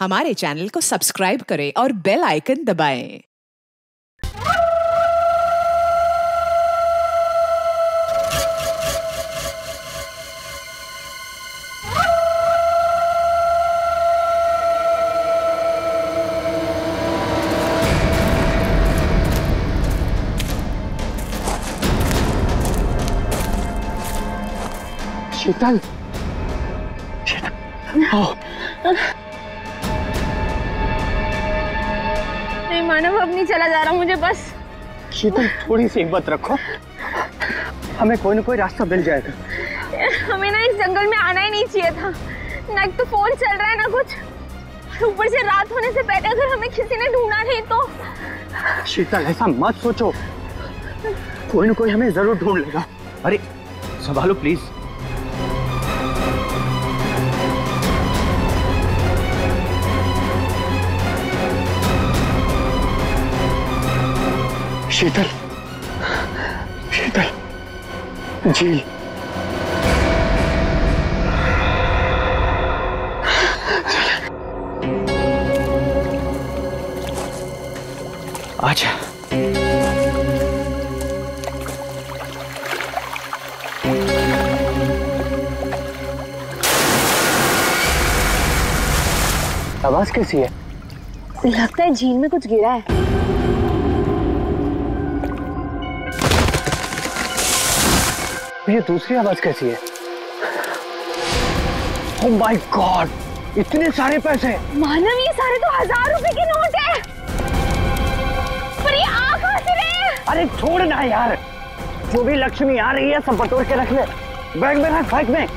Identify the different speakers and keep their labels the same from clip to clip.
Speaker 1: हमारे चैनल को सब्सक्राइब करें और बेल आइकन दबाएं।
Speaker 2: शीतल,
Speaker 3: नहीं मानव, अब नहीं चला जा रहा मुझे बस।
Speaker 2: शीतल थोड़ी सी हिम्मत रखो, हमें कोई ना कोई रास्ता मिल जाएगा।
Speaker 3: हमें ना इस जंगल में आना ही नहीं चाहिए था। ना एक तो फोन चल रहा है ना कुछ, ऊपर से रात होने से पहले अगर हमें किसी ने ढूंढा नहीं तो।
Speaker 2: शीतल ऐसा मत सोचो, कोई ना कोई हमें जरूर ढूंढ लेगा।
Speaker 4: अरे संभालो प्लीज।
Speaker 2: शीतल, शीतल, झील।
Speaker 4: आजा।
Speaker 2: आवाज कैसी है?
Speaker 3: लगता है झील में कुछ गिरा है।
Speaker 2: ये दूसरी आवाज कैसी है? ओह माय गॉड, इतने सारे पैसे!
Speaker 3: मानव, ये सारे तो 1000 रुपए के नोट है। पर ये आ कहां से रहे हैं?
Speaker 2: अरे छोड़ ना यार, जो भी लक्ष्मी आ रही है सब बटोर के रख ले। बैग में रख, बैग में।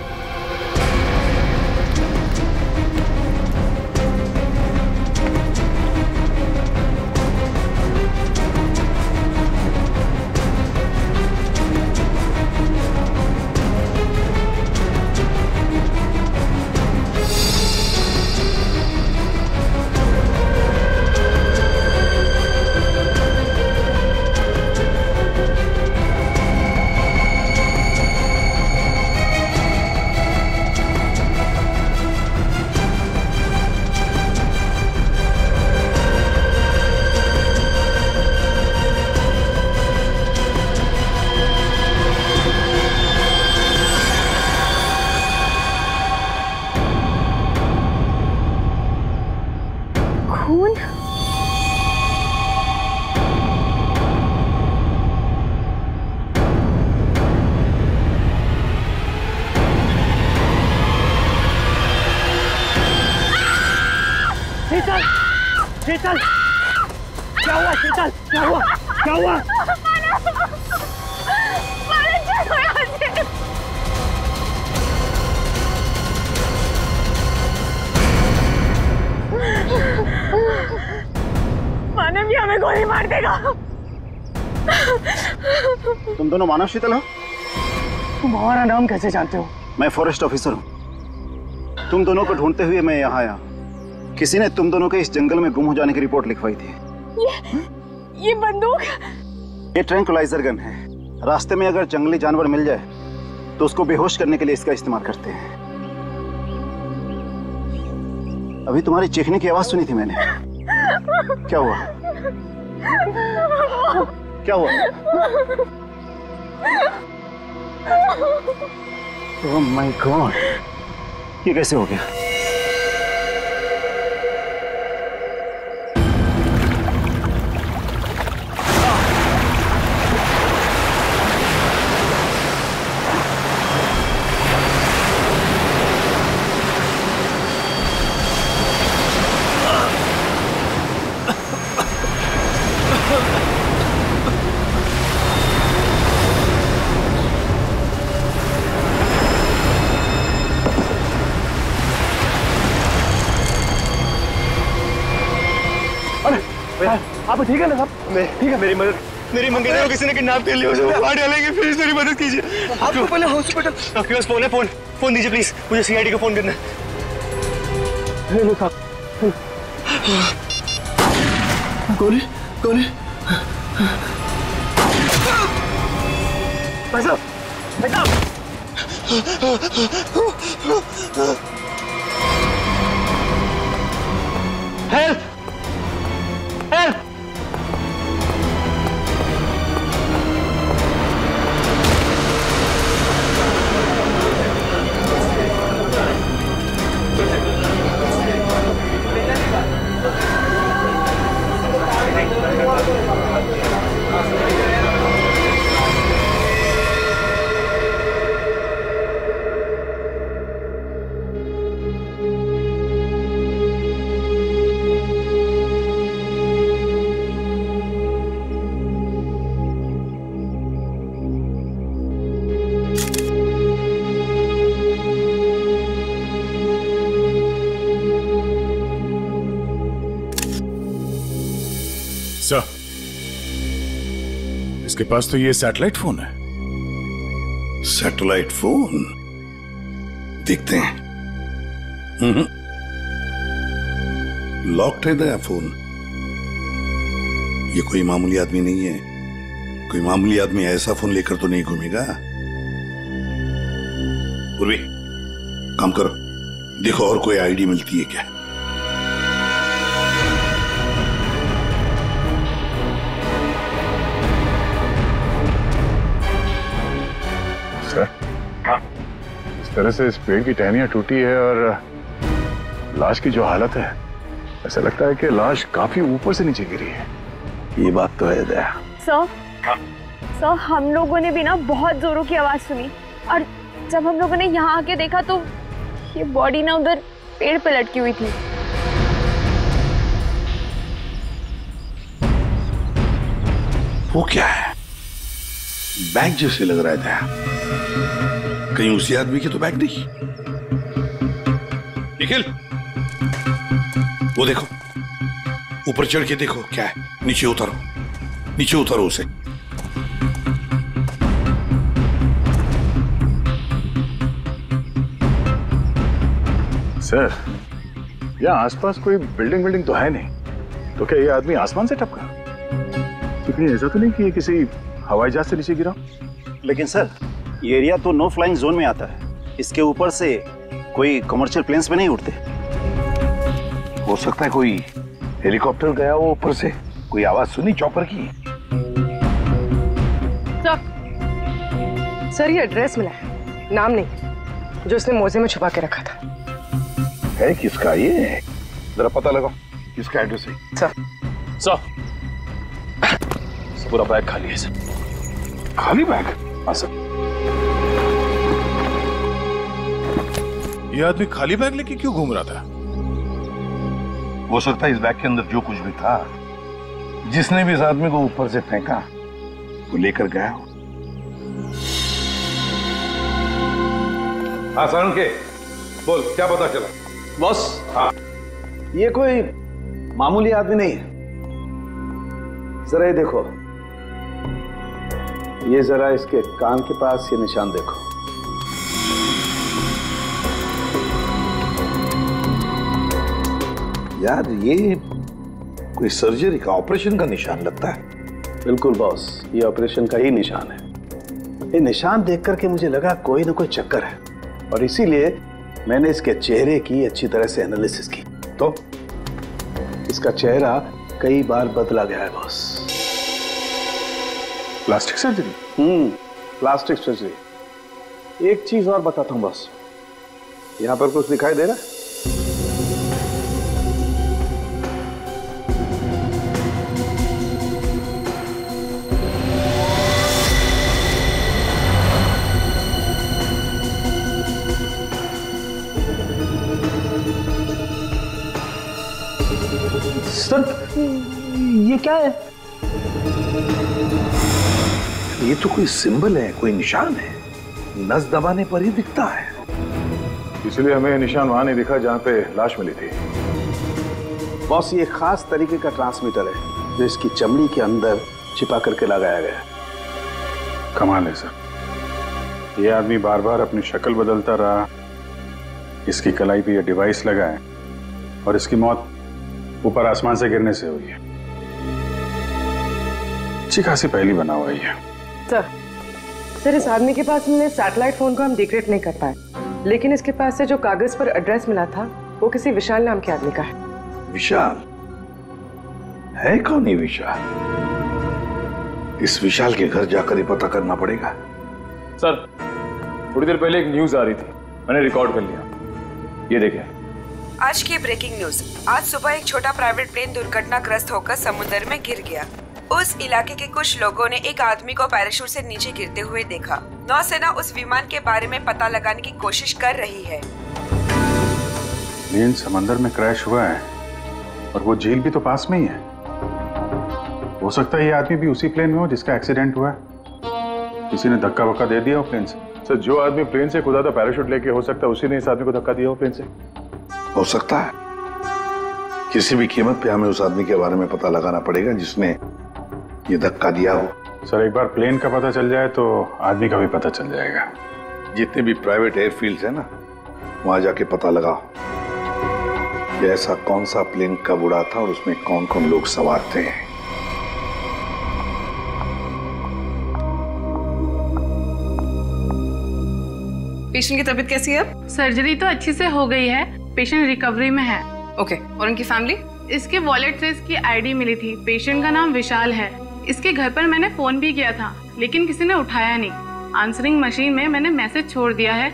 Speaker 2: शीतल, शीतल, क्या हुआ? शीतल, क्या हुआ? क्या हुआ?
Speaker 3: मानव, ये हमें गोली मार देगा।
Speaker 5: तुम दोनों मानव शीतल हो?
Speaker 2: तुम हमारा नाम कैसे जानते हो?
Speaker 5: मैं फॉरेस्ट ऑफिसर हूँ। तुम दोनों को ढूंढते हुए मैं यहाँ आया। किसी ने तुम दोनों के इस जंगल में गुम हो जाने की रिपोर्ट लिखवाई थी।
Speaker 3: ये बंदूक?
Speaker 5: ये ट्रैंक्विलाइजर गन है। रास्ते में अगर जंगली जानवर मिल जाए तो उसको बेहोश करने के लिए इसका इस्तेमाल करते हैं। अभी तुम्हारी चीखने की आवाज सुनी थी मैंने। क्या हुआ? क्या हुआ? ओह माय गॉड, ये कैसे हो गया?
Speaker 2: आप ठीक है ना साहब? ठीक है।
Speaker 6: मेरी मंगेतर को किसी ने किडनैप कर लिया, उसे मार डालेंगे। प्लीज मेरी मदद कीजिए।
Speaker 2: आपको पहले हॉस्पिटल।
Speaker 6: आपके पास फोन है? फोन दीजिए प्लीज, मुझे सीआईडी को फोन करना है।
Speaker 2: हेलो साहब।
Speaker 6: गोली गोली।
Speaker 2: भाई साहब, भाई साहब।
Speaker 5: हेल्प! हेल्प!
Speaker 7: सर, इसके पास तो ये सैटेलाइट फोन है।
Speaker 8: Satellite phone? देखते हैं। लॉक्ड है नया फोन। ये कोई मामूली आदमी नहीं है। कोई मामूली आदमी ऐसा फोन लेकर तो नहीं घूमेगा। पूर्वी, काम करो, देखो और कोई आईडी मिलती है क्या।
Speaker 7: इस तरह से इस पेड़ की टहनियां टूटी है और लाश की जो हालत है, ऐसा लगता है कि लाश काफी ऊपर से नीचे गिरी है।
Speaker 8: ये बात तो है दया।
Speaker 3: सर, हम लोगों ने भी ना बहुत जोरों की आवाज सुनी और जब हम लोगों ने यहाँ आके देखा तो ये बॉडी ना उधर पेड़ पे लटकी हुई थी।
Speaker 8: वो क्या है? बैग जैसे लग रहा है दया। कहीं उसी आदमी के तो बैग नहीं। निखिल, वो देखो, ऊपर चढ़ के देखो क्या है। नीचे उतारो, नीचे उतारो उसे।
Speaker 7: सर, यहाँ आसपास कोई बिल्डिंग तो है नहीं, तो क्या ये आदमी आसमान से टपका? कहीं ऐसा तो नहीं कि ये किसी हवाई जहाज से नीचे गिरा?
Speaker 5: लेकिन सर, ये एरिया तो नो फ्लाइंग जोन में आता है। इसके ऊपर से कोई कमर्शियल प्लेन्स पे नहीं उड़ते।
Speaker 8: हो सकता है कोई हेलीकॉप्टर गया हो ऊपर से। कोई आवाज सुनी चॉपर की?
Speaker 9: सर, ये एड्रेस मिला है, नाम नहीं, जो इसने मोजे में छुपा के रखा था।
Speaker 8: है किसका ये? जरा पता लगाओ किसका एड्रेस है।
Speaker 7: सर, पूरा बैग खाली है सर।
Speaker 8: खाली बैग?
Speaker 7: हाँ सर। ये आदमी खाली बैग लेके क्यों घूम रहा था?
Speaker 8: हो सकता है इस बैग के अंदर जो कुछ भी था, जिसने भी इस आदमी को ऊपर से फेंका, वो लेकर गया हो। हाँ सारण के, बोल क्या पता चला?
Speaker 2: बॉस,
Speaker 8: हाँ,
Speaker 2: ये कोई मामूली आदमी नहीं है। जरा ये देखो, ये जरा इसके कान के पास ये निशान देखो।
Speaker 8: यार, ये कोई सर्जरी का, ऑपरेशन का निशान लगता है।
Speaker 2: बिल्कुल बॉस, ये ऑपरेशन का ही निशान है। ये निशान देख करके मुझे लगा कोई ना कोई चक्कर है, और इसीलिए मैंने इसके चेहरे की अच्छी तरह से एनालिसिस की। तो इसका चेहरा कई बार बदला गया है boss.
Speaker 7: Plastic surgery?
Speaker 2: Plastic surgery. एक चीज और बताता हूं बॉस, यहां पर कुछ दिखाई दे रहा है? सर, ये क्या है?
Speaker 8: ये तो कोई सिंबल है, कोई निशान है। नस दबाने पर ही दिखता है।
Speaker 7: इसलिए हमें निशान वहां नहीं दिखा जहां पे लाश मिली थी।
Speaker 2: बॉस, ये खास तरीके का ट्रांसमीटर है जो इसकी चमड़ी के अंदर छिपा करके लगाया गया है।
Speaker 7: कमाल है सर। ये आदमी बार बार अपनी शक्ल बदलता रहा, इसकी कलाई पे ये डिवाइस लगा है, और इसकी मौत ऊपर आसमान से गिरने से हुई है। अच्छी खासी पहली बना हुआ है।
Speaker 9: सर, इस आदमी के पास मिले सैटेलाइट फोन को हम डिक्रिप्ट नहीं कर पाए, लेकिन इसके पास से जो कागज पर एड्रेस मिला था वो किसी विशाल नाम के आदमी का है।
Speaker 8: विशाल है कौन? ये विशाल? इस विशाल के घर जाकर ही पता करना पड़ेगा।
Speaker 7: सर, थोड़ी देर पहले एक न्यूज आ रही थी, मैंने रिकॉर्ड कर लिया। ये देखिए।
Speaker 10: आज की ब्रेकिंग न्यूज। आज सुबह एक छोटा प्राइवेट प्लेन दुर्घटनाग्रस्त होकर समुद्र में गिर गया। उस इलाके के कुछ लोगों ने एक आदमी को पैराशूट से नीचे गिरते हुए देखा। नौसेना उस विमान के बारे में पता लगाने की कोशिश कर रही है।
Speaker 7: प्लेन समंदर में क्रैश हुआ है और वो झील भी तो पास में ही है। हो सकता है ये आदमी भी उसी प्लेन में हो जिसका एक्सीडेंट हुआ है। किसी ने धक्का वक्का दे दिया हो प्लेन से। सर, जो आदमी प्लेन से कूदा था पैराशूट लेके, हो सकता है उसी ने इस आदमी को धक्का दिया हो प्लेन से।
Speaker 8: हो सकता है। किसी भी कीमत पे हमें उस आदमी के बारे में पता लगाना पड़ेगा जिसने ये धक्का दिया हो।
Speaker 7: सर, एक बार प्लेन का पता चल जाए तो आदमी का भी पता चल जाएगा।
Speaker 8: जितने भी प्राइवेट एयरफील्ड्स है ना, वहां जाके पता लगाओ कि ऐसा कौन सा प्लेन कब उड़ा था और उसमें कौन कौन लोग सवार थे।
Speaker 10: पेशेंट की तबीयत कैसी है?
Speaker 11: सर्जरी तो अच्छी से हो गई है, पेशेंट रिकवरी में है।
Speaker 10: ओके, और उनकी फैमिली?
Speaker 11: इसके वॉलेट से इसकी आईडी मिली थी। पेशेंट का नाम विशाल है। इसके घर पर मैंने फोन भी किया था लेकिन किसी ने उठाया नहीं। आंसरिंग मशीन में मैंने मैसेज छोड़ दिया है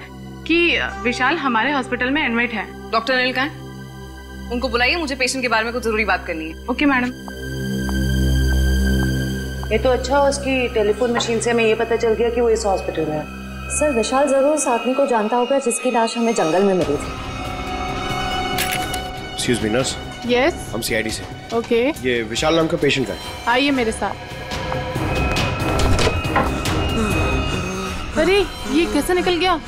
Speaker 11: कि विशाल हमारे हॉस्पिटल में एडमिट है।
Speaker 10: डॉक्टर अनिल कहाँ है? उनको बुलाइए, मुझे पेशेंट के बारे में कुछ जरूरी बात करनी है।
Speaker 11: Okay madam.
Speaker 9: ये तो अच्छा, उसकी टेलीफोन मशीन से हमें ये पता चल गया कि वो इस हॉस्पिटल में है।
Speaker 12: सर, विशाल जरूर उस आदमी को जानता होगा जिसकी लाश हमें जंगल में मिली थी।
Speaker 6: Excuse me nurse.
Speaker 11: यस,
Speaker 6: हम सीआईडी से।
Speaker 11: ओके।
Speaker 6: ये विशाल नाम का पेशेंट का है।
Speaker 11: आइए मेरे साथ। अरे ये कैसे निकल गया?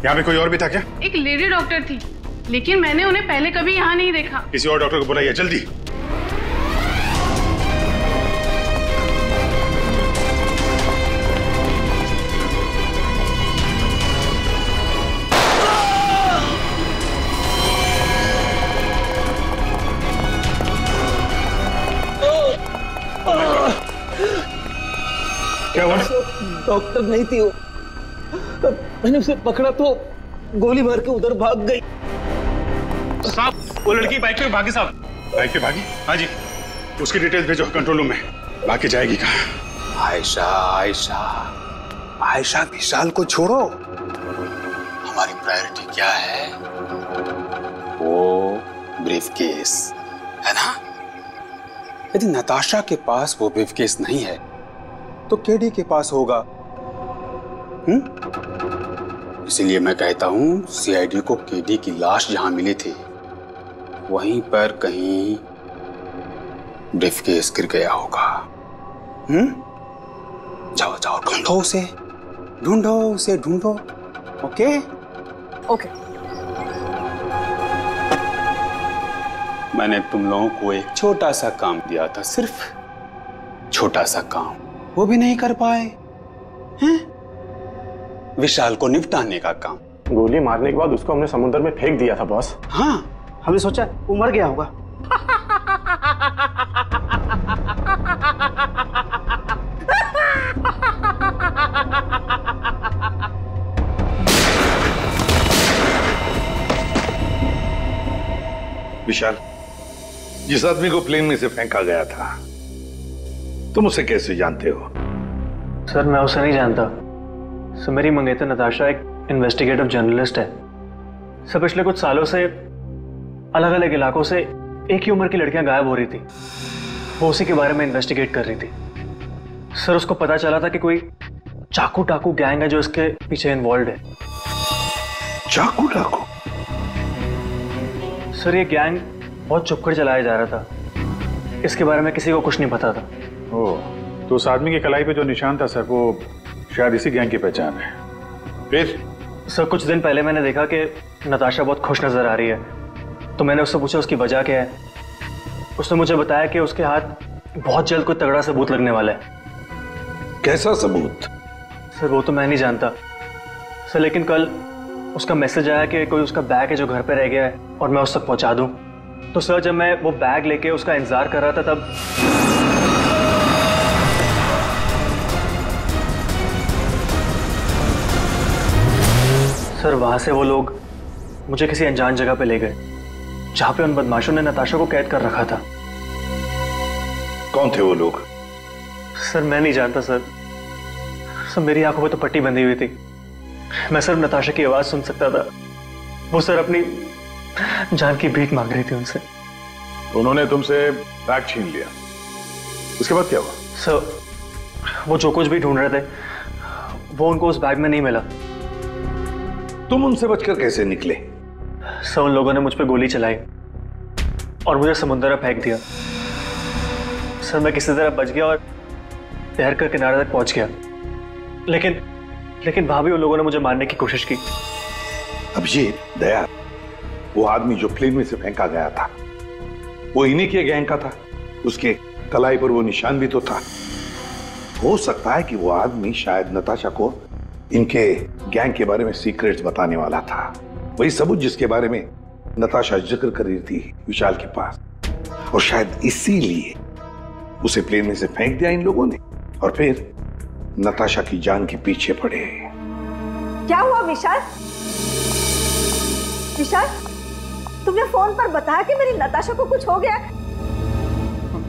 Speaker 7: यहाँ पे कोई और भी था क्या?
Speaker 11: एक लेडी डॉक्टर थी लेकिन मैंने उन्हें पहले कभी यहाँ नहीं देखा।
Speaker 7: किसी और डॉक्टर को बुलाइए जल्दी। क्या हुआ?
Speaker 13: डॉक्टर नहीं थी वो। मैंने उसे पकड़ा तो गोली मार के उधर भाग गई।
Speaker 7: साहब, वो लड़की बाइक पे भागी साहब। बाइक पे भागी? हाँ जी। उसकी डिटेल्स भेजो कंट्रोल रूम में। बाकी जाएगी कहाँ?
Speaker 14: आयशा, आयशा, आयशा, विशाल को छोड़ो। हमारी प्रायोरिटी क्या है? वो ब्रीफकेस है ना? यदि नताशा के पास वो ब्रीफकेस नहीं है तो केडी के पास होगा। इसीलिए मैं कहता हूं सीआईडी को केडी की लाश जहां मिली थी वहीं पर कहीं ब्रीफकेस गिर गया होगा। जाओ जाओ, ढूंढो उसे, ढूंढो उसे, ढूंढो। Okay
Speaker 10: okay.
Speaker 14: मैंने तुम लोगों को एक छोटा सा काम दिया था, सिर्फ छोटा सा काम, वो भी नहीं कर पाए हैं? विशाल को निपटाने का काम।
Speaker 6: गोली मारने के बाद उसको हमने समुद्र में फेंक दिया था बॉस।
Speaker 13: हाँ, हमने सोचा वो मर गया होगा।
Speaker 8: विशाल, जिस आदमी को प्लेन में से फेंका गया था, तुम उसे कैसे जानते हो?
Speaker 15: सर, मैं उसे नहीं जानता। सर, मेरी मंगेतर नताशा एक इन्वेस्टिगेटिव जर्नलिस्ट है। सर, पिछले कुछ सालों से अलग अलग इलाकों से एक ही उम्र की लड़कियां गायब हो रही थी। वो उसी के बारे में इन्वेस्टिगेट कर रही थी। सर, उसको पता चला था कि कोई चाकू टाकू गैंग है जो इसके पीछे इन्वॉल्व है।
Speaker 8: चाकू टाकू?
Speaker 15: सर, ये गैंग बहुत चुपकर चलाया जा रहा था। इसके बारे में किसी को कुछ नहीं पता था।
Speaker 7: ओह, तो उस आदमी की कलाई पे जो निशान था सर, वो शायद इसी गैंग की पहचान है। फिर?
Speaker 15: सर, कुछ दिन पहले मैंने देखा कि नताशा बहुत खुश नजर आ रही है, तो मैंने उससे पूछा उसकी वजह क्या है। उसने मुझे बताया कि उसके हाथ बहुत जल्द कोई तगड़ा सबूत लगने वाला है।
Speaker 8: कैसा सबूत?
Speaker 15: सर, वो तो मैं नहीं जानता सर, लेकिन कल उसका मैसेज आया कि कोई उसका बैग है जो घर पे रह गया है और मैं उस तक पहुंचा दूं। तो सर, जब मैं वो बैग लेके उसका इंतजार कर रहा था तब सर वहां से वो लोग मुझे किसी अनजान जगह पे ले गए जहां पे उन बदमाशों ने नताशा को कैद कर रखा था।
Speaker 8: कौन थे वो लोग?
Speaker 15: सर मैं नहीं जानता सर। मेरी आंखों पे तो पट्टी बंधी हुई थी। मैं सिर्फ नताशा की आवाज सुन सकता था। वो सर अपनी जान की भीख मांग रही थी उनसे।
Speaker 7: उन्होंने तुमसे बैग छीन लिया, उसके बाद क्या हुआ?
Speaker 15: सर वो जो कुछ भी ढूंढ रहे थे वो उनको उस बैग में नहीं मिला।
Speaker 8: तुम उनसे बचकर कैसे निकले?
Speaker 15: सर उन लोगों ने मुझ पर गोली चलाई और मुझे समुद्र में फेंक दिया। सर मैं किसी तरह बच गया और तैरकर किनारे तक पहुंच गया, लेकिन वहां भी उन लोगों ने मुझे मारने की कोशिश की।
Speaker 8: अभिजीत, दया, वो आदमी जो प्लेन में से फेंका गया था वो इन्हीं के गैंग का था। उसके कलाई पर वो निशान भी तो था। हो सकता है कि वो आदमी शायद नताशा को इनके गैंग के बारे में सीक्रेट्स बताने वाला था, वही सबूत जिसके बारे में नताशा जिक्र कर रही थी विशाल के पास, और शायद इसीलिए उसे प्लेन में से फेंक दिया इन लोगों ने और फिर नताशा की जान के पीछे पड़े।
Speaker 16: क्या हुआ विशाल? विशाल, तुमने फोन पर बताया कि मेरी नताशा को कुछ हो गया?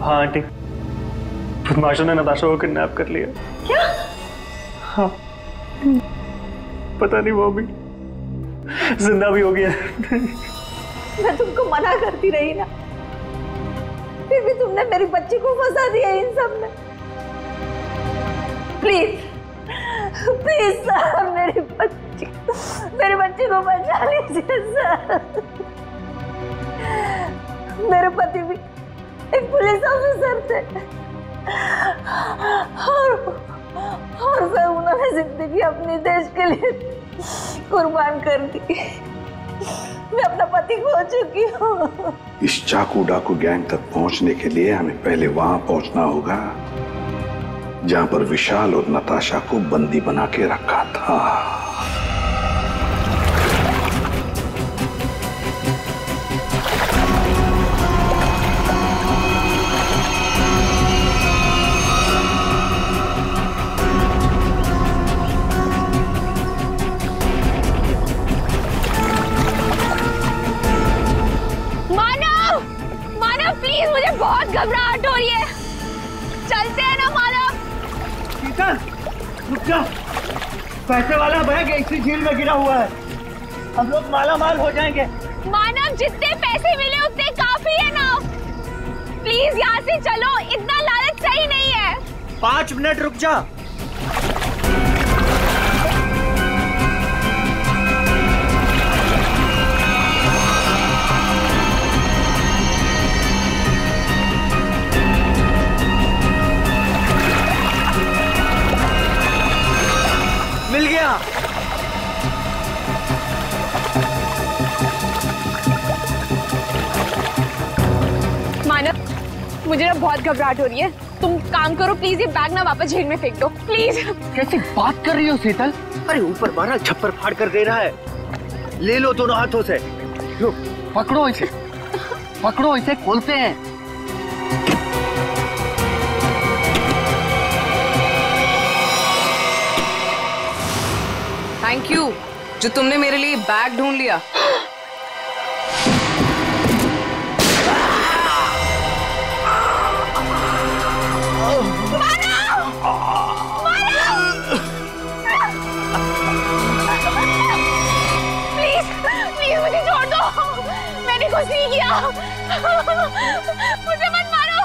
Speaker 15: हाँ आंटी, बदमाशों ने नताशा को किडनैप कर लिया।
Speaker 16: क्या?
Speaker 15: हाँ, पता नहीं वो भी जिंदा भी हो गया।
Speaker 16: मैं तुमको मना करती रही ना, फिर भी तुमने मेरी बच्ची को फंसा दिया इन सब में। प्लीज प्लीज सर, मेरी बच्ची को बचा लीजिए सर। मेरे पति भी एक पुलिस ऑफिसर थे और सर उन्होंने जिंदगी अपने देश के लिए कुर्बान कर दी। मैं अपना पति खो चुकी हूँ।
Speaker 8: इस चाकू डाकू गैंग तक पहुंचने के लिए हमें पहले वहां पहुंचना होगा जहां पर विशाल और नताशा को बंदी बना के रखा था।
Speaker 3: मुझे बहुत घबराहट हो रही है। चलते हैं ना मानव।
Speaker 13: शीतल, रुक जा। पैसे वाला बैग इसी झील में गिरा हुआ है। हम लोग माला माल हो जाएंगे।
Speaker 3: मानव, जितने पैसे मिले उतने काफी है ना। प्लीज यहाँ से चलो, इतना लालच सही नहीं है।
Speaker 13: 5 मिनट रुक जा। मिल गया।
Speaker 3: मानव, मुझे ना बहुत घबराहट हो रही है। तुम काम करो प्लीज, ये बैग ना वापस झील में फेंक दो प्लीज।
Speaker 13: कैसी बात कर रही हो शीतल? अरे ऊपर मारा छप्पर फाड़ कर दे रहा है। ले लो दोनों हाथों से। लो, पकड़ो इसे, पकड़ो इसे, खोलते हैं।
Speaker 10: थैंक यू जो तुमने मेरे लिए बैग ढूंढ लिया।
Speaker 3: प्लीज प्लीज मुझे छोड़ दो, मैंने कुछ नहीं किया। मुझे मत मारो।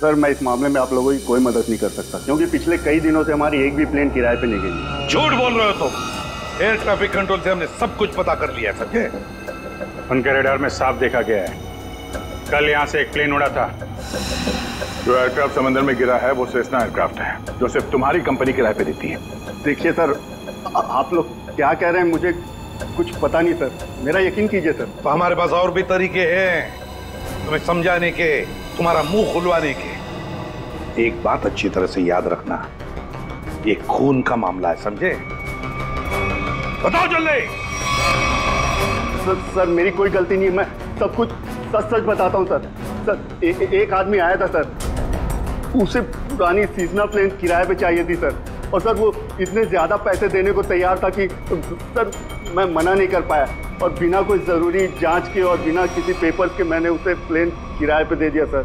Speaker 17: सर, मैं इस मामले में आप लोगों की कोई मदद नहीं कर सकता क्योंकि पिछले कई दिनों से हमारी एक भी प्लेन किराए पे नहीं गई।
Speaker 8: झूठ बोल रहे हो तुम। एयर ट्रैफिक कंट्रोल से हमने सब कुछ पता कर लिया है, समझे?
Speaker 7: उनके रडार में साफ देखा गया है। कल यहाँ से एक प्लेन उड़ा था। जो एयरक्राफ्ट समंदर में गिरा है वो सेस्ना एयरक्राफ्ट है जो सिर्फ तुम्हारी कंपनी किराए पे देती है।
Speaker 17: देखिए सर, आप लोग क्या कह रहे हैं मुझे कुछ पता नहीं सर, मेरा यकीन कीजिए सर।
Speaker 8: तो हमारे पास और भी तरीके हैं तुम्हें समझाने के, तुम्हारा मुंह खुलवाने के। एक बात अच्छी तरह से याद रखना, ये खून का मामला है, समझे? बताओ जल्दी।
Speaker 17: सर मेरी कोई गलती नहीं है, मैं सब कुछ सच सच बताता हूँ सर। सर एक आदमी आया था सर, उसे पुरानी सीजनल प्लेन किराए पे चाहिए थी सर। और सर वो इतने ज़्यादा पैसे देने को तैयार था कि सर मैं मना नहीं कर पाया, और बिना कोई ज़रूरी जांच के और बिना किसी पेपर्स के मैंने उसे प्लेन किराए पे दे दिया सर।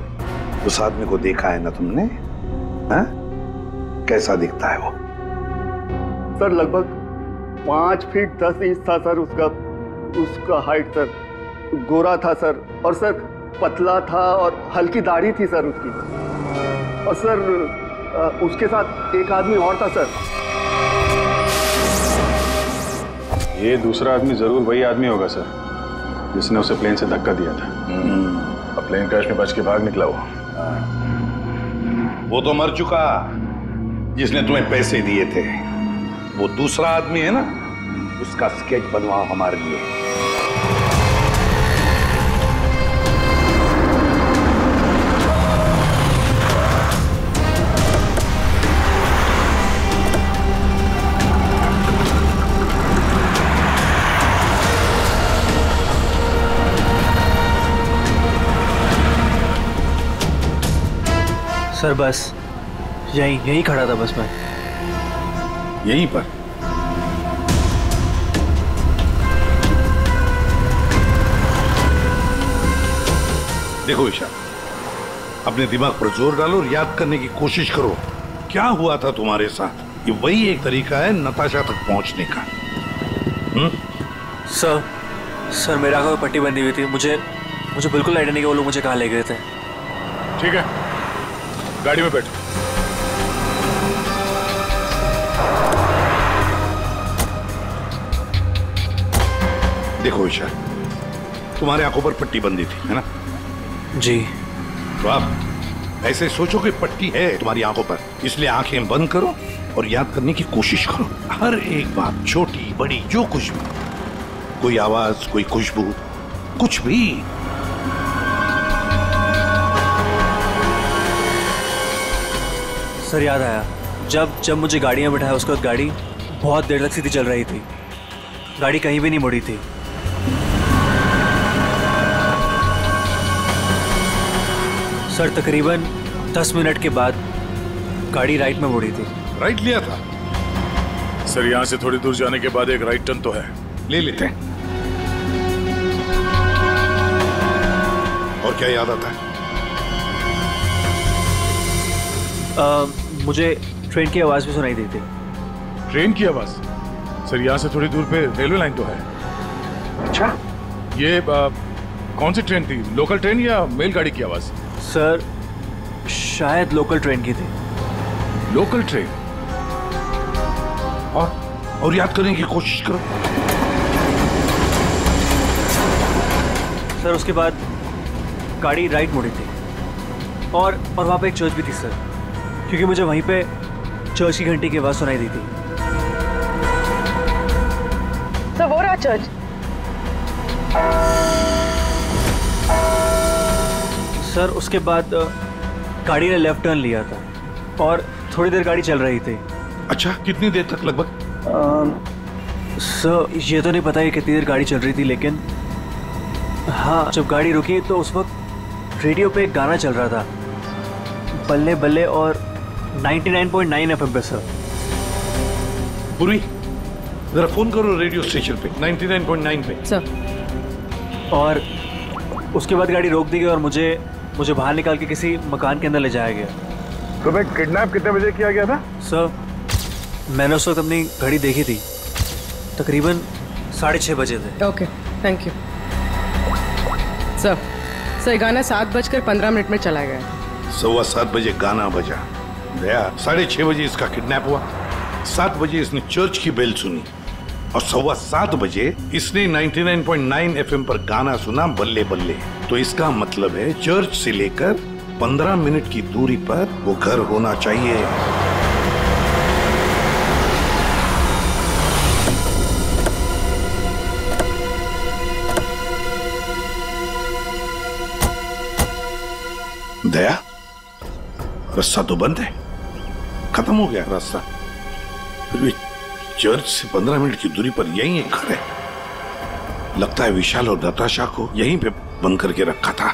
Speaker 8: उस आदमी को देखा है ना तुमने? हाँ? कैसा दिखता है वो?
Speaker 17: सर लगभग 5 फीट 10 इंच था सर उसका हाइट सर, गोरा था सर, और सर पतला था और हल्की दाढ़ी थी सर उसकी, और सर उसके साथ एक आदमी और था सर।
Speaker 7: ये दूसरा आदमी जरूर वही आदमी होगा सर जिसने उसे प्लेन से धक्का दिया था। अब प्लेन क्रैश में बच के भाग निकला
Speaker 8: वो तो मर चुका जिसने तुम्हें पैसे दिए थे। वो दूसरा आदमी है ना, उसका स्केच बनवाओ हमारे लिए।
Speaker 15: सर बस यहीं खड़ा था बस मैं।
Speaker 8: यहीं पर? देखो ईशा, अपने दिमाग पर जोर डालो और याद करने की कोशिश करो क्या हुआ था तुम्हारे साथ। ये वही एक तरीका है नताशा तक पहुंचने का।
Speaker 15: सर मेरे आंखों में पट्टी बंधी हुई थी, मुझे बिल्कुल आइडिया नहीं कि वो लोग मुझे कहाँ ले गए थे।
Speaker 7: ठीक है, गाड़ी में बैठो।
Speaker 8: देखो ईशा, तुम्हारे आंखों पर पट्टी बंधी थी है ना?
Speaker 15: जी।
Speaker 8: तो आप ऐसे सोचो कि पट्टी है तुम्हारी आंखों पर, इसलिए आंखें बंद करो और याद करने की कोशिश करो। हर एक बात, छोटी बड़ी जो कुछ भी, कोई आवाज, कोई खुशबू, कुछ भी।
Speaker 15: सर याद आया, जब मुझे गाड़ी में बिठाया उसके बाद गाड़ी बहुत देर तक सीधी चल रही थी, गाड़ी कहीं भी नहीं मुड़ी थी। सर तकरीबन 10 मिनट के बाद गाड़ी राइट में मुड़ी थी।
Speaker 8: राइट लिया था?
Speaker 7: सर यहाँ से थोड़ी दूर जाने के बाद एक राइट टर्न तो है,
Speaker 8: ले लेते हैं। और क्या याद आता है?
Speaker 15: मुझे ट्रेन की आवाज भी सुनाई दी थी।
Speaker 7: ट्रेन की आवाज? सर यहाँ से थोड़ी दूर पे रेलवे लाइन तो है।
Speaker 8: अच्छा,
Speaker 7: ये कौन सी ट्रेन थी, लोकल ट्रेन या मेल गाड़ी की आवाज?
Speaker 15: सर शायद लोकल ट्रेन की थी।
Speaker 7: Local train?
Speaker 8: और याद करने की कोशिश करो।
Speaker 15: सर उसके बाद गाड़ी राइट मुड़ी थी और वहाँ पे एक चर्च भी थी सर, क्योंकि मुझे वहीं पे चर्च की घंटी की आवाज सुनाई दी थी।
Speaker 9: सर वो रहा चर्च।
Speaker 15: सर उसके बाद गाड़ी ने लेफ्ट टर्न लिया था और थोड़ी देर गाड़ी चल रही थी।
Speaker 8: अच्छा, कितनी देर तक लगभग?
Speaker 15: सर ये तो नहीं पता है कितनी देर गाड़ी चल रही थी, लेकिन हाँ जब गाड़ी रुकी तो उस वक्त रेडियो पे एक गाना चल रहा था, बल्ले बल्ले, और 99.9 FM पे सर।
Speaker 8: पूरी जरा फोन करो रेडियो स्टेशन पे 99.9 पे
Speaker 15: सर। और उसके बाद गाड़ी रोक दी गई और मुझे बाहर निकाल के किसी मकान के अंदर ले जाया गया।
Speaker 7: तुम्हें किडनैप कितने बजे किया गया था?
Speaker 15: सर मैंने उस वक्त अपनी घड़ी देखी थी, तकरीबन 6:30 बजे थे।
Speaker 9: Okay, thank you sir. गाना 7:15 में चला गया।
Speaker 8: 7:15 बजे गाना बजा, दया 6:30 बजे इसका किडनैप हुआ, 7 बजे इसने चर्च की बेल सुनी और 7:15 बजे इसने 99.9 FM पर गाना सुना, बल्ले बल्ले। तो इसका मतलब है चर्च से लेकर 15 मिनट की दूरी पर वो घर होना चाहिए। दया, रास्ता तो बंद है, खत्म हो गया रास्ता, फिर भी चर्च से 15 मिनट की दूरी पर यही एक घर है। लगता है विशाल और नताशा को यहीं पे बंद करके रखा था।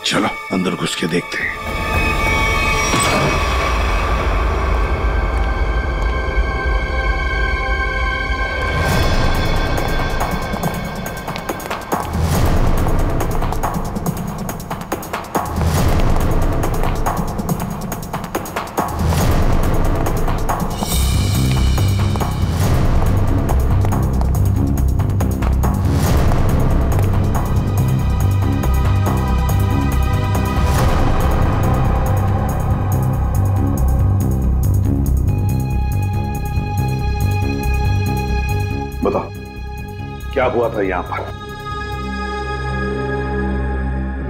Speaker 8: चलो अंदर घुस के देखते हैं। बताओ क्या हुआ था यहाँ पर?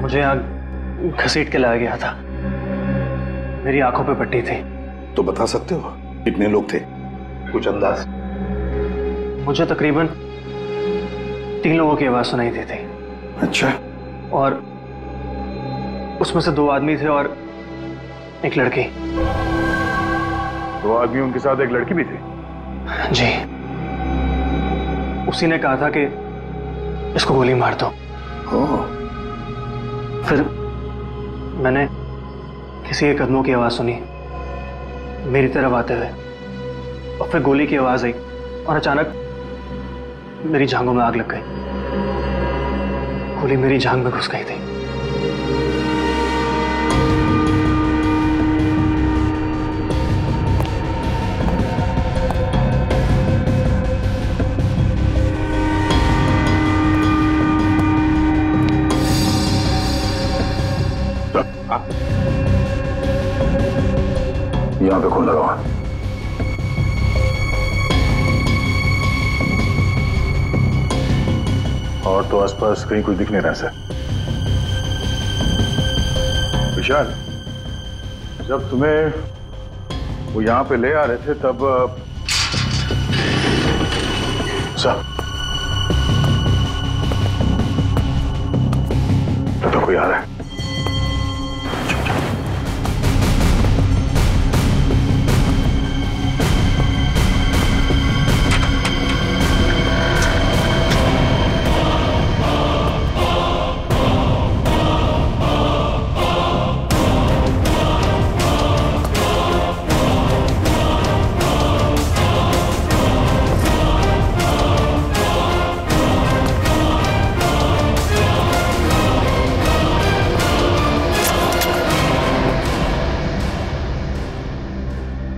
Speaker 15: मुझे यहाँ घसीट के लाया गया था। मेरी आंखों पे पट्टी थी।
Speaker 8: तो बता सकते हो कितने लोग थे? कुछ अंदाज?
Speaker 15: मुझे तकरीबन 3 लोगों की आवाज सुनाई दी थी।
Speaker 8: अच्छा।
Speaker 15: और उसमें से 2 आदमी थे और एक लड़की।
Speaker 7: 2 आदमी, उनके साथ एक लड़की भी थी?
Speaker 15: जी। उसी ने कहा था कि इसको गोली मार दो। फिर मैंने किसी के कदमों की आवाज सुनी मेरी तरफ आते हुए, और फिर गोली की आवाज आई और अचानक मेरी जांघों में आग लग गई। गोली मेरी जांघ में घुस गई थी।
Speaker 8: यहाँ पे खून लगा हुआ।
Speaker 7: और तो आसपास कहीं कुछ दिख नहीं रहा सर। विशाल, जब तुम्हें वो यहाँ पे ले आ रहे थे तब सर तो कोई आ रहा है।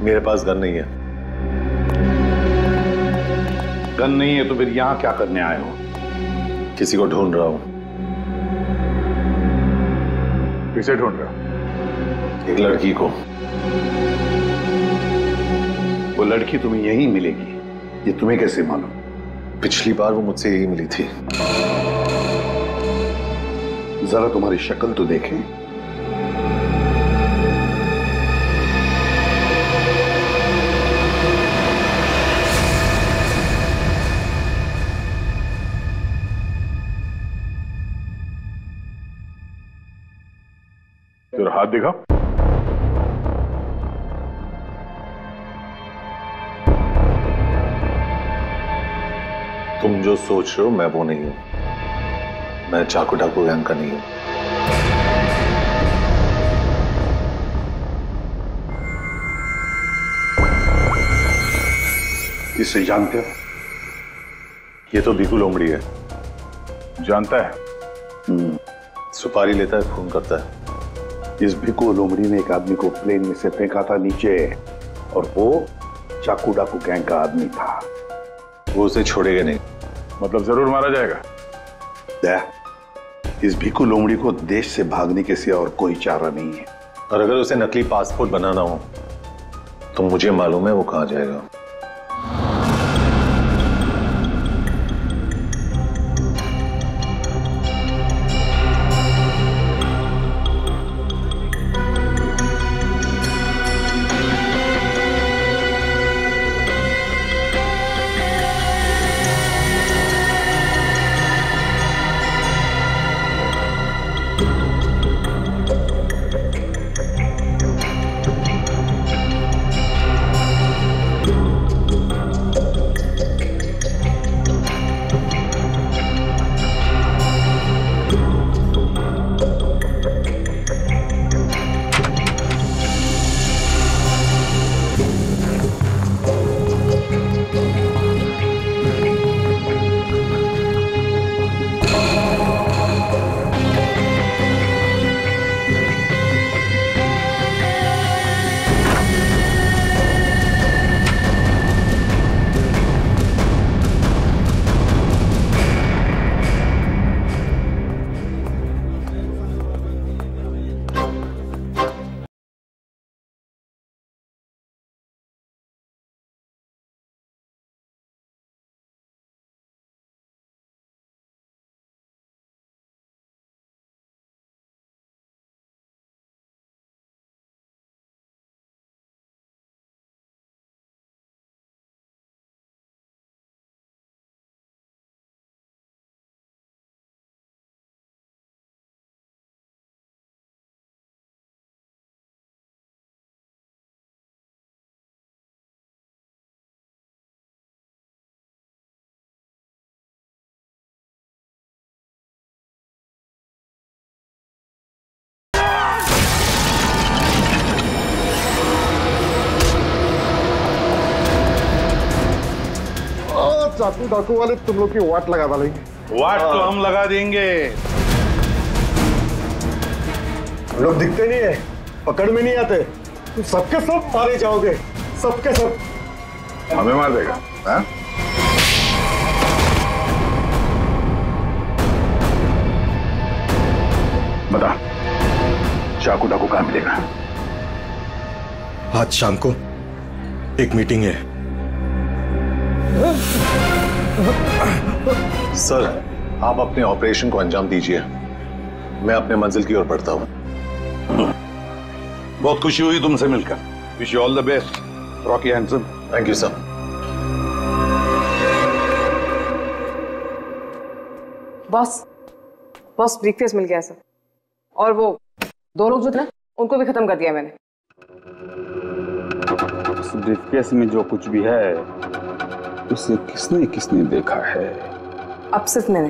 Speaker 8: मेरे पास गन नहीं है। गन नहीं है तो फिर यहां क्या करने आए हो?
Speaker 14: किसी को ढूंढ रहा हूं।
Speaker 7: किसे ढूंढ रहा हो?
Speaker 14: एक लड़की को।
Speaker 8: वो लड़की तुम्हें यहीं मिलेगी, ये तुम्हें कैसे मालूम?
Speaker 14: पिछली बार वो मुझसे यही मिली थी।
Speaker 8: जरा तुम्हारी शक्ल तो देखें।
Speaker 7: तेरा हाथ दिखाओ।
Speaker 14: तुम जो सोच रहे हो मैं वो नहीं हूं। मैं चाकू डाकू गैंग का नहीं हूं।
Speaker 8: इसे जानते हो?
Speaker 14: ये तो भिखू लोमड़ी है।
Speaker 7: जानता है?
Speaker 14: सुपारी लेता है, खून करता है।
Speaker 8: इस भिखू लोमड़ी ने एक आदमी को प्लेन में से फेंका था नीचे, और वो चाकू डाकू गैंग का आदमी था।
Speaker 14: वो उसे छोड़ेगा नहीं।
Speaker 7: मतलब जरूर मारा जाएगा।
Speaker 8: दया, इस भिखू लोमड़ी को देश से भागने के सिवा और कोई चारा नहीं है।
Speaker 14: और अगर उसे नकली पासपोर्ट बनाना हो तो मुझे मालूम है वो कहां जाएगा।
Speaker 17: चाकू डाकू वाले तुम लोग की वाट लगा डालेंगे।
Speaker 8: वाट तो हम लगा देंगे।
Speaker 17: हम लोग दिखते नहीं है, पकड़ में नहीं आते, तुम सबके सब मारे जाओगे, सबके सब।
Speaker 7: हमें मार देगा हाँ? बता, चाकू डाकू कहां मिलेगा?
Speaker 18: आज शाम को एक मीटिंग है।
Speaker 19: सर, आप अपने ऑपरेशन को अंजाम दीजिए, मैं अपने मंजिल की ओर बढ़ता हूं।
Speaker 8: बहुत खुशी हुई तुमसे मिलकर। Wish you all the best Rocky Hansen.
Speaker 19: Thank you sir.
Speaker 9: Boss, boss briefcase मिल गया सर, और वो दो लोग जो थे ना उनको भी खत्म कर दिया मैंने।
Speaker 14: इस ब्रीफकेस में जो कुछ भी है उसे किसने किसने देखा है?
Speaker 9: अब सिर्फ मैंने।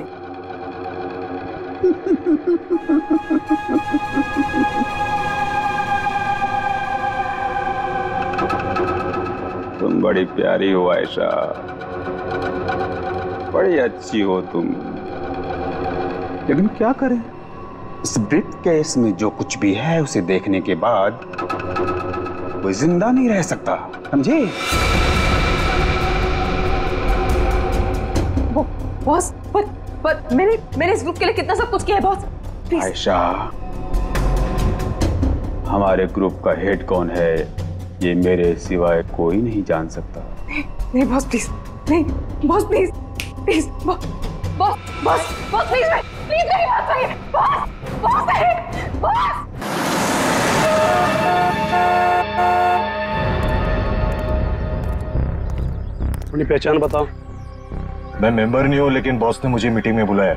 Speaker 14: तुम बड़ी प्यारी हो आयशा, बड़ी अच्छी हो तुम, लेकिन क्या करें, इस ब्रीफकेस में जो कुछ भी है उसे देखने के बाद कोई जिंदा नहीं रह सकता, समझे?
Speaker 9: बॉस, पर मैंने इस ग्रुप के लिए कितना सब कुछ किया है बॉस, प्लीज।
Speaker 14: आयशा, हमारे ग्रुप का हेड कौन है ये मेरे सिवाय कोई नहीं जान सकता।
Speaker 9: नहीं बॉस प्लीज, नहीं boss please, please boss, boss boss boss please, please मेरी बात सुनिए बॉस, बॉस नहीं, बॉस।
Speaker 17: अपनी पहचान बताओ। मैं मेंबर नहीं हूं, लेकिन बॉस ने मुझे मीटिंग में बुलाया।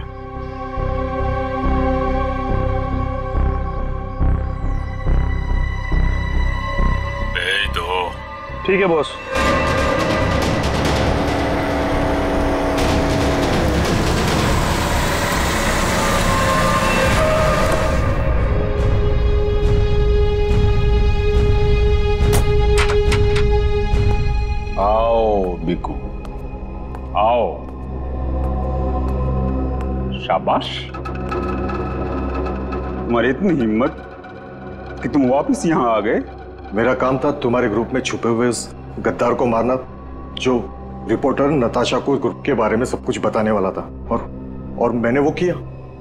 Speaker 7: भेज दो।
Speaker 17: ठीक है बॉस।
Speaker 14: आओ बिकू, आओ। शाबाश, तुम्हारी इतनी हिम्मत कि तुम वापस यहाँ आ गए।
Speaker 17: मेरा काम था तुम्हारे ग्रुप में छुपे हुए उस गद्दार को मारना, जो रिपोर्टर नताशा को ग्रुप के बारे में सब कुछ बताने वाला था, और मैंने वो किया।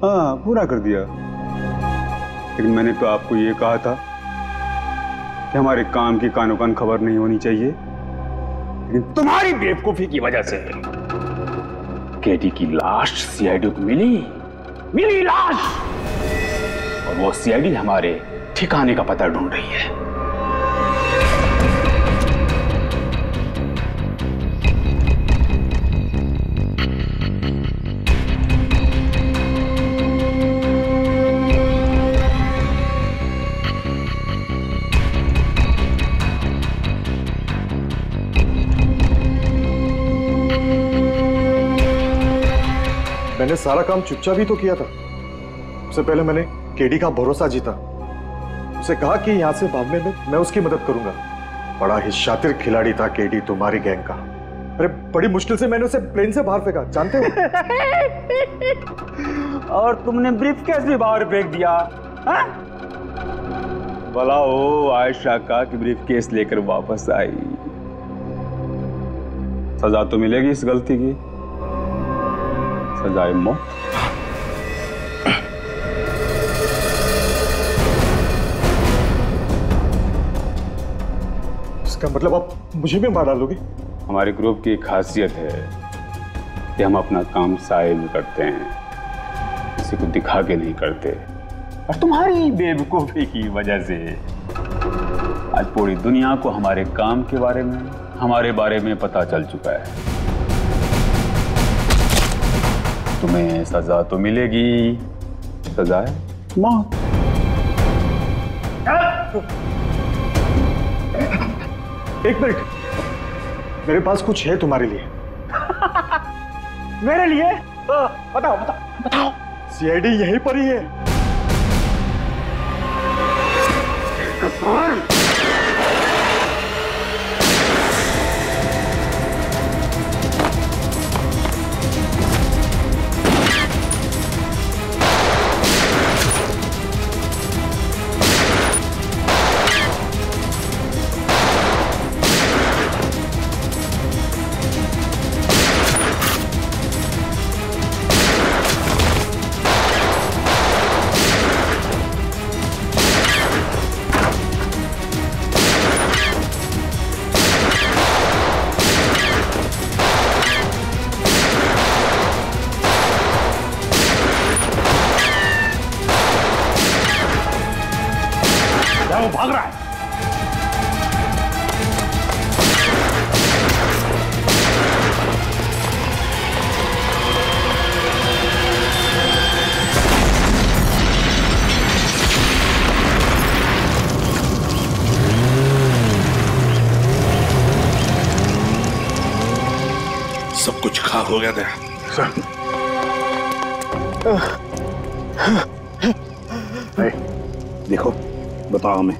Speaker 14: हाँ, पूरा कर दिया। लेकिन मैंने तो आपको ये कहा था कि हमारे काम की कानो कान खबर नहीं होनी चाहिए, लेकिन तुम्हारी बेवकूफी की वजह से केडी की लाश सीआईडी को मिली लाश, और वो सीआईडी हमारे ठिकाने का पता ढूंढ रही है।
Speaker 17: मैंने सारा काम चुपचाप ही तो किया था। सबसे पहले मैंने केडी का भरोसा जीता, उसे कहा कि यहां से भागने में मैं उसकी मदद करूंगा। बड़ा ही शातिर खिलाड़ी था केडी तुम्हारी गैंग का। अरे बड़ी मुश्किल से मैंने उसे प्लेन से बाहर फेंका, जानते हो?
Speaker 14: और तुमने ब्रीफकेस भी बाहर फेंक दिया। हाँ? भला हो आयशा का कि ब्रीफकेस लेकर वापस आई। सजा तो मिलेगी इस गलती की, सजाए मौत।
Speaker 17: इसका मतलब आप मुझे भी मार डालोगे?
Speaker 14: हमारे ग्रुप की खासियत है कि हम अपना काम साए में करते हैं, किसी को दिखा के नहीं करते। और तुम्हारी बेवकूफी की वजह से आज पूरी दुनिया को हमारे काम के बारे में, हमारे बारे में पता चल चुका है। तुम्हें सजा तो मिलेगी, सजा है मौत।
Speaker 17: एक मिनट, मेरे पास कुछ है तुम्हारे लिए।
Speaker 14: मेरे लिए? बताओ बताओ बताओ।
Speaker 17: सीआईडी यहीं पर ही है।
Speaker 8: वो भाग रहा है। सब कुछ खाक हो गया था सर।
Speaker 2: देखो, बताओ हमें,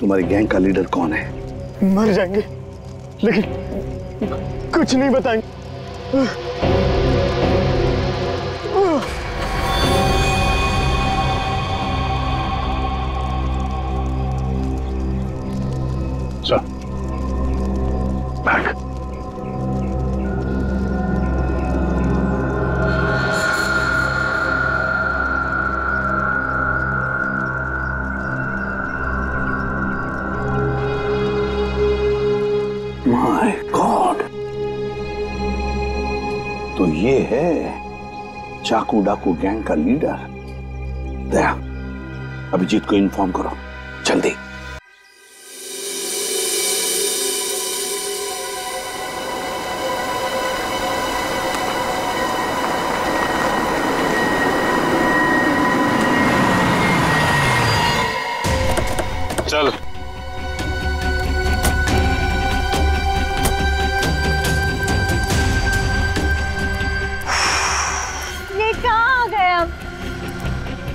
Speaker 2: तुम्हारी गैंग का लीडर कौन है?
Speaker 6: मर जाएंगे लेकिन कुछ नहीं बताएंगे।
Speaker 2: चल बैक। माय गॉड, तो ये है चाकू डाकू गैंग का लीडर। दया, अभिजीत को इन्फॉर्म करो जल्दी।
Speaker 8: चल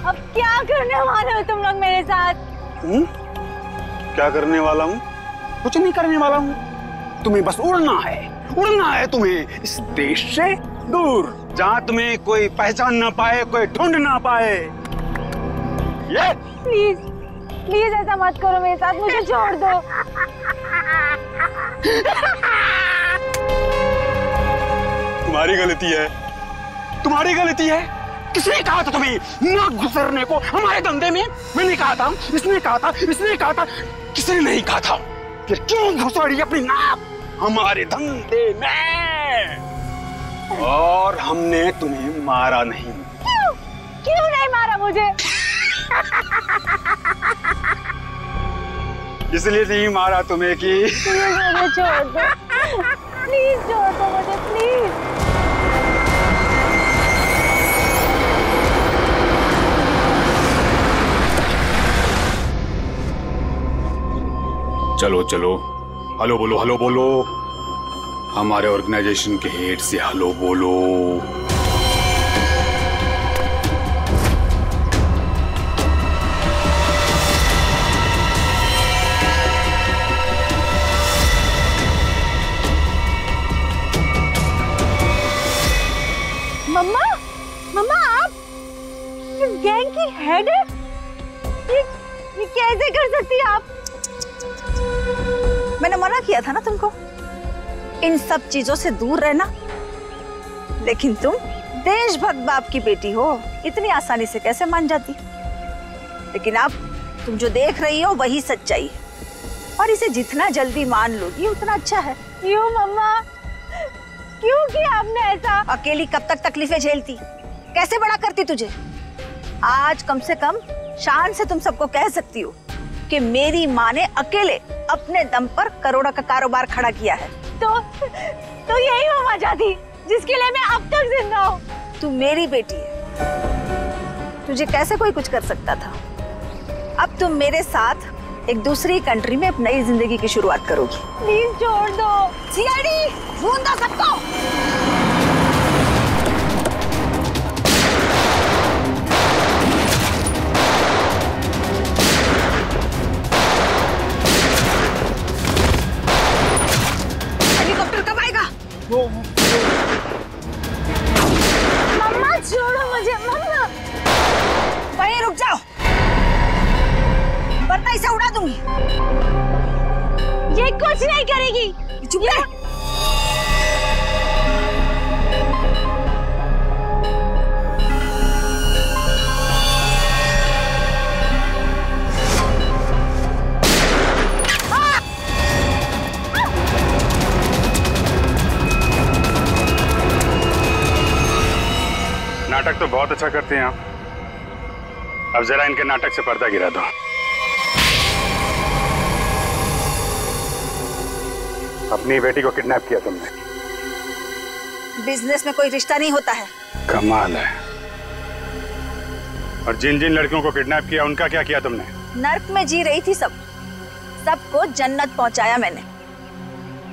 Speaker 16: अब क्या करने वाले हो तुम लोग मेरे साथ?
Speaker 5: क्या करने वाला हूँ? कुछ नहीं करने वाला हूँ। तुम्हें बस उड़ना है तुम्हें इस देश से दूर, जहाँ तुम्हें कोई पहचान ना पाए, कोई ढूंढ ना पाए। ये
Speaker 16: प्लीज प्लीज ऐसा मत करो मेरे साथ, मुझे छोड़ दो।
Speaker 5: तुम्हारी गलती है। किसने कहा था तुम्हें ना गुजरने को हमारे धंधे में? मैंने कहा था, इसने कहा था, किसने नहीं कहा था? फिर क्यों घुसड़ी अपनी नाक हमारे धंधे में? और हमने तुम्हें मारा नहीं।
Speaker 16: क्यों नहीं मारा मुझे?
Speaker 5: इसलिए नहीं मारा तुम्हें कि
Speaker 16: मुझे छोड़ दो, प्लीज छोड़ दो मुझे, प्लीज।
Speaker 8: चलो चलो, हेलो बोलो, हमारे ऑर्गेनाइजेशन के हेड से हेलो बोलो।
Speaker 16: मम्मा आप इस गैंग की हेड है? ये कैसे कर सकती है आप?
Speaker 9: मैंने मना किया था ना तुमको इन सब चीजों से दूर रहना, लेकिन तुम देशभक्त बाप की बेटी हो, इतनी आसानी से कैसे मान जाती? लेकिन अब तुम जो देख रही हो वही सच्चाई है, और इसे जितना जल्दी मान लोगी उतना अच्छा है।
Speaker 16: क्यों मम्मा, क्यों किया आपने ऐसा?
Speaker 9: अकेली कब तक तकलीफें झेलती, कैसे बड़ा करती तुझे? आज कम से कम शान से तुम सबको कह सकती हो कि मेरी माँ ने अकेले अपने दम पर करोड़ों का कारोबार खड़ा किया है।
Speaker 16: तो यही हो मजा थी जिसके लिए मैं अब तक जिंदा हूँ।
Speaker 9: तू मेरी बेटी है, तुझे कैसे कोई कुछ कर सकता था? अब तुम मेरे साथ एक दूसरी कंट्री में एक नई जिंदगी की शुरुआत करोगी।
Speaker 16: प्लीज छोड़ दो।
Speaker 9: सीआईडी ढूंढ दो सबको।
Speaker 16: मम्मा छोड़ो मुझे, मम्मा।
Speaker 9: वहीं रुक जाओ, वरना इसे उड़ा दूंगी।
Speaker 16: ये कुछ नहीं करेगी।
Speaker 9: चुप रह।
Speaker 8: नाटक तो बहुत अच्छा करते हैं आप, अब जरा इनके नाटक से पर्दा गिरा दो।
Speaker 7: अपनी बेटी को किडनैप किया तुमने।
Speaker 9: बिजनेस में कोई रिश्ता नहीं होता है।
Speaker 7: कमाल है। और जिन जिन लड़कियों को किडनैप किया उनका क्या किया तुमने?
Speaker 9: नर्क में जी रही थी सबको जन्नत पहुंचाया मैंने।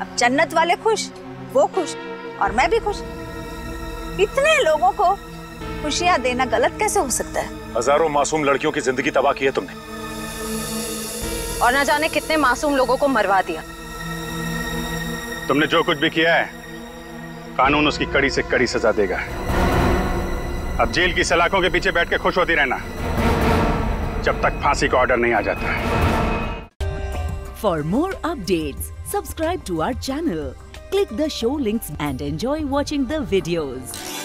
Speaker 9: अब जन्नत वाले खुश, वो खुश और मैं भी खुश। इतने लोगों को खुशियां देना गलत कैसे हो सकता है?
Speaker 19: हजारों मासूम लड़कियों की जिंदगी तबाह की है तुमने।
Speaker 12: और ना जाने कितने मासूम लोगों को मरवा दिया।
Speaker 7: तुमने जो कुछ भी किया है, कानून उसकी कड़ी से कड़ी सजा देगा। अब जेल की सलाखों के पीछे बैठ के खुश होती रहना जब तक फांसी का ऑर्डर नहीं आ जाता।
Speaker 1: For more updates, subscribe to our channel, click the show links and enjoy watching the videos.